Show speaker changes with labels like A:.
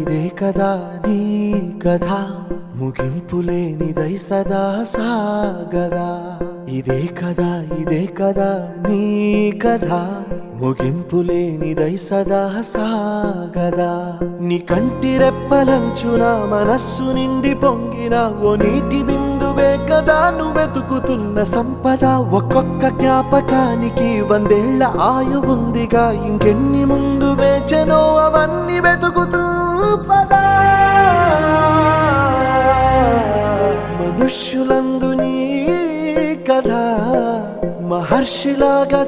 A: ఇదే కదా నీ కథ ముగింపులేనిదై సదా సాగదా. ఇదే కదా నీ కథ ముగింపులేనిదై సదా సాగదా. నీ కంటి రెప్పలంచున మనస్సు నిండి పొంగిన ఓ నీటి బిందువే కదా నువ్వెతుకుతున్న సంపద. ఒక్కొక్క జ్ఞాపకానికి 100 ఏళ్ల ఆయువుందిగా, ఇంకెన్ని ముందు వేచెనో అవన్నీ వెతుకుతూ పదా. మనుష్యులందు నీ కథ మహర్షిలాగా